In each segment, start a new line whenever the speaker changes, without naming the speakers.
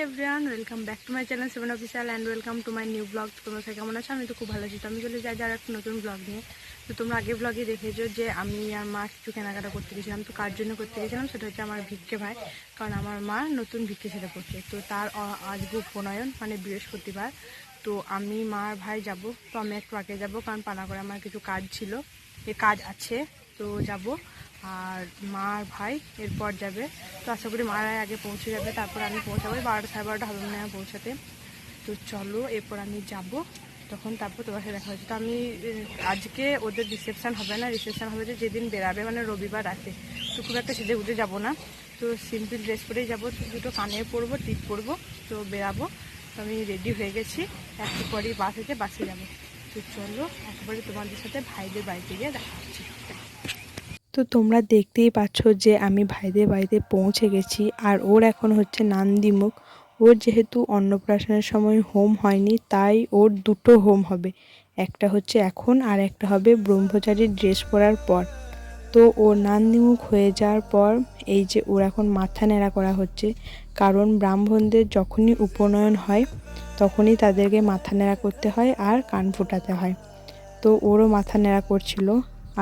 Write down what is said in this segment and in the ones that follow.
Everyone, welcome back to my channel seven official and welcome to my new blog. তোমরা সবাই কেমন আছো? আমি তো খুব ভালো আছি। তো আমি চলে যাই যার একটা নতুন ব্লগ নিয়ে। তো তোমরা আগের ব্লগে দেখেছো যে আমি আর মা কিছু কেনাকাটা করতে গেছিলাম। তো কার জন্য করতে গেছিলাম সেটা হচ্ছে আমার ভিক্ষে ভাই, কারণ আমার মা নতুন ভিক্ষে ছেলে পড়ছে। তো তার আজকে উপনয়ন, মানে বৃহস্পতিবার। তো আমি মা আর ভাই যাব। তো আমি একটু আগে যাবো, কারণ পানাগড়ে আমার কিছু কাজ ছিল, এ কাজ আছে, তো যাব। আর মা আর ভাই এরপর যাবে। তো আশা করি মারাই আগে পৌঁছে যাবে, তারপর আমি পৌঁছাবো 12টা সাড়ে 12টা হবে মনে হয় পৌঁছাতে। তো চলো, এরপর আমি যাব, তখন তারপর তোমার সাথে দেখা হচ্ছে। তো আমি আজকে ওদের রিসেপশান হবে না, রিসেপশান হবে যেদিন বেরাবে, মানে রবিবার রাতে। তো খুব একটা সেজে উঠে যাবো না, তো সিম্পল ড্রেস পরেই যাবো, দুটো কানে পরবো, টিপ পরবো, তো বেরাবো। তো আমি রেডি হয়ে গেছি, একটু পরেই বাস আছে, বাসে যাবো। তো চলো একবারে তোমাদের সাথে ভাইদের বাড়িতে গিয়ে দেখা হচ্ছে। তো তোমরা দেখতেই পাচ্ছ যে আমি ভাইদের বাড়িতে পৌঁছে গেছি। আর ওর এখন হচ্ছে নান্দিমুখ। ওর যেহেতু অন্নপ্রাশনের সময় হোম হয়নি, তাই ওর দুটো হোম হবে, একটা হচ্ছে এখন আর একটা হবে ব্রহ্মচারীর ড্রেস পরার পর। তো ওর নান্দিমুখ হয়ে যাওয়ার পর এই যে ওর এখন মাথা ন্যাড়া করা হচ্ছে, কারণ ব্রাহ্মণদের যখনই উপনয়ন হয় তখনই তাদেরকে মাথা ন্যাড়া করতে হয় আর কান ফোটাতে হয়। তো ওরও মাথা ন্যাড়া করছিল।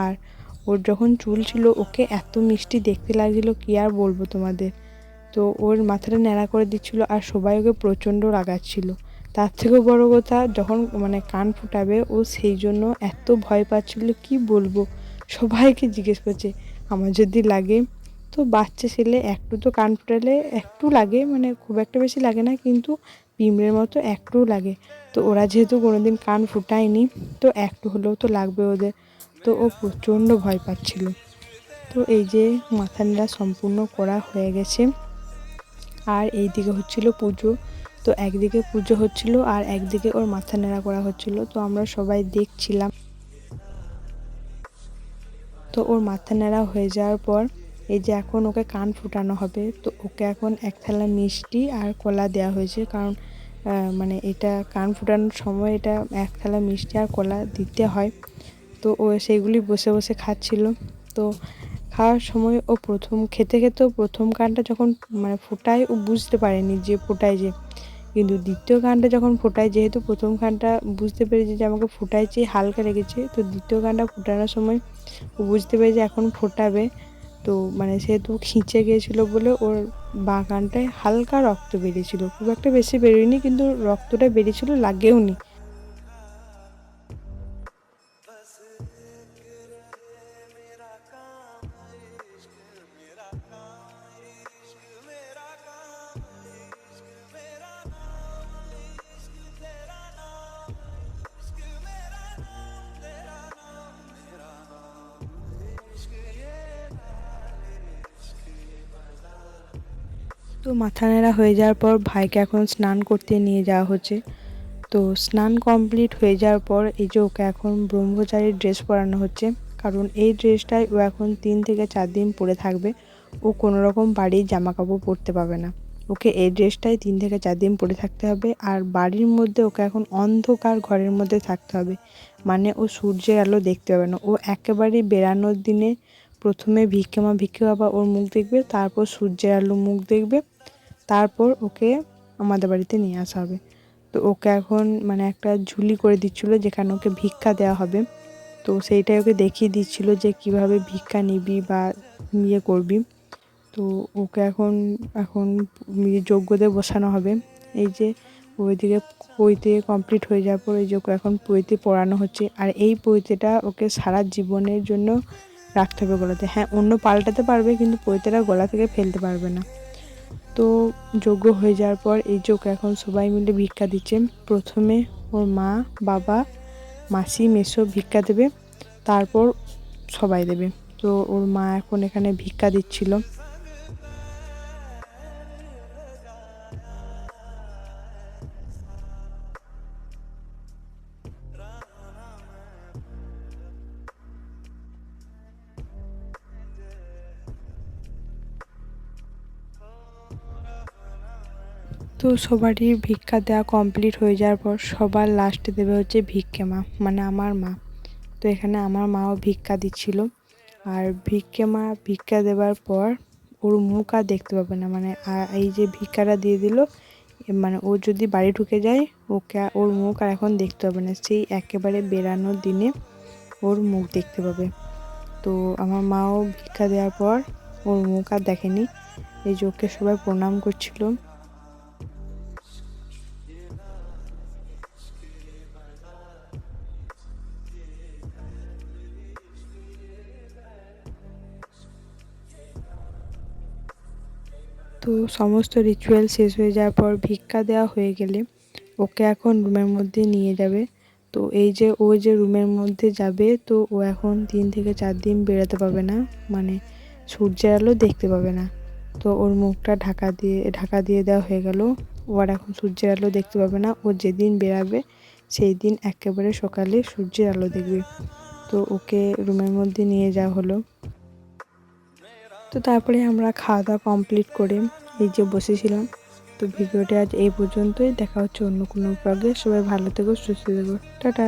আর ওর যখন চুল ছিল ওকে এত মিষ্টি দেখতে লাগছিল, কি আর বলবো তোমাদের। তো ওর মাথাটা ন্যাড়া করে দিচ্ছিল আর সবাই ওকে প্রচণ্ড রাগাচ্ছিল। তার থেকেও বড় কথা, যখন মানে কান ফুটাবে ও সেই জন্য এত ভয় পাচ্ছিল, কি বলবো। সবাইকে জিজ্ঞেস করছে আমার যদি লাগে। তো বাচ্চা ছেলে একটু তো কান ফুটালে একটু লাগে, মানে খুব একটা বেশি লাগে না, কিন্তু পিঁমড়ের মতো একটু লাগে। তো ওরা যেহেতু কোনোদিন কান ফুটায়নি, তো একটু হলেও তো লাগবে ওদের। তো ও প্রচণ্ড ভয় পাচ্ছিল। তো এই যে মাথা নেড়া সম্পূর্ণ করা হয়ে গেছে। আর এই দিকে হচ্ছিল পুজো। তো একদিকে পুজো হচ্ছিল আর একদিকে ওর মাথা নেড়া করা হচ্ছিল। তো আমরা সবাই দেখছিলাম। তো ওর মাথা নেড়া হয়ে যাওয়ার পর এই যে এখন ওকে কান ফুটানো হবে। তো ওকে এখন এক থালা মিষ্টি আর কলা দেওয়া হয়েছে, কারণ মানে এটা কান ফুটানোর সময় এটা এক থালা মিষ্টি আর কলা দিতে হয়। তো ও সেইগুলি বসে বসে খাচ্ছিল। তো খাওয়ার সময় ও প্রথম খেতে খেতেও প্রথম কানটা যখন মানে ফোটায় ও বুঝতে পারেনি যে ফোটায় যে, কিন্তু দ্বিতীয় কানটা যখন ফোটায়, যেহেতু প্রথম কানটা বুঝতে পেরেছে যে আমাকে ফোটাইছে, হালকা লেগেছে, তো দ্বিতীয় কানটা ফোটানোর সময় ও বুঝতে পেরেছে এখন ফোটাবে। তো মানে সেহেতু খিঁচে গিয়েছিলো বলে ওর বাঁ কানটায় হালকা রক্ত বেরিয়েছিল, খুব একটা বেশি বেরোয়নি, কিন্তু রক্তটা বেরিয়েছিল, লাগেও নি। তো মাথা নেড়া হয়ে যাওয়ার পর ভাইকে এখন স্নান করতে নিয়ে যাওয়া হচ্ছে। তো স্নান কমপ্লিট হয়ে যাওয়ার পর এই যে ওকে এখন ব্রহ্মচারীর ড্রেস পরানো হচ্ছে, কারণ এই ড্রেসটাই ও এখন 3 থেকে 4 দিন পরে থাকবে। ও কোনো রকম বাড়ির জামা কাপড় পরতে পারবে না, ওকে এই ড্রেসটাই 3 থেকে 4 দিন পরে থাকতে হবে। আর বাড়ির মধ্যে ওকে এখন অন্ধকার ঘরের মধ্যে থাকতে হবে, মানে ও সূর্যের আলো দেখতে পাবে না। ও একেবারেই বেরানোর দিনে প্রথমে ভিক্ষে বাবা ওর মুখ দেখবে, তারপর সূর্যের আলো মুখ দেখবে, তারপর ওকে আমাদের বাড়িতে নিয়ে আসা হবে। তো ওকে এখন মানে একটা ঝুলি করে দিচ্ছিলো যেখানে ওকে ভিক্ষা দেওয়া হবে। তো সেইটাই ওকে দেখিয়ে দিচ্ছিলো যে কিভাবে ভিক্ষা নিবি বা ইয়ে করবি। তো ওকে এখন এখন যজ্ঞতে বসানো হবে। এই যে ওইদিকে পৈতে কমপ্লিট হয়ে যাওয়ার পর এই যে ওকে এখন পৈতে পড়ানো হচ্ছে। আর এই পৈতেটা ওকে সারা জীবনের জন্য রাখতে হবে গলাতে। হ্যাঁ, অন্য পাল্টাতে পারবে, কিন্তু পৈতেটা গলা থেকে ফেলতে পারবে না। তো যজ্ঞ হয়ে যাওয়ার পর এই যে ওকে এখন সবাই মিলে ভিক্ষা দিচ্ছে। প্রথমে ওর মা, বাবা, মাসি, মেসো ভিক্ষা দেবে, তারপর সবাই দেবে। তো ওর মা এখন এখানে ভিক্ষা দিচ্ছিল। তো সবারই ভিক্ষা দেওয়া কমপ্লিট হয়ে যাওয়ার পর সবার লাস্টে দেবে হচ্ছে ভিক্ষে মা, মানে আমার মা। তো এখানে আমার মাও ভিক্ষা দিচ্ছিল। আর ভিক্ষে মা ভিক্ষা দেওয়ার পর ওর মুখ আর দেখতে পাবে না, মানে এই যে ভিক্ষাটা দিয়ে দিল, মানে ও যদি বাড়ি ঢুকে যায় ওর মুখ আর এখন দেখতে পাবে না, সেই একেবারে বেরানোর দিনে ওর মুখ দেখতে পাবে। তো আমার মাও ভিক্ষা দেওয়ার পর ওর মুখ আর দেখেনি, এই যে ওকে সবাই প্রণাম করছিল। তো সমস্ত রিচুয়াল শেষ হয়ে যাওয়ার পর ভিক্ষা দেওয়া হয়ে গেলে ওকে এখন রুমের মধ্যে নিয়ে যাবে। তো এই যে ও যে রুমের মধ্যে যাবে, তো ও এখন 3 থেকে 4 দিন বেরোতে পারবে না, মানে সূর্যের আলো দেখতে পাবে না। তো ওর মুখটা ঢাকা দিয়ে দেওয়া হয়ে গেল, ও আর এখন সূর্যের আলো দেখতে পাবে না। ও যেদিন বেরাবে সেই দিন একেবারে সকালে সূর্যের আলো দেখবে। তো ওকে রুমের মধ্যে নিয়ে যাওয়া হলো। তো তারপরে আমরা খাওয়া দাওয়া কমপ্লিট করে এই যে বসেছিলাম। তো ভিডিওটা আজ এই পর্যন্তই, দেখা হচ্ছে অন্য কোনো ব্লগে। সবাই ভালো থেকো, সুস্থ থেকো, টাটা।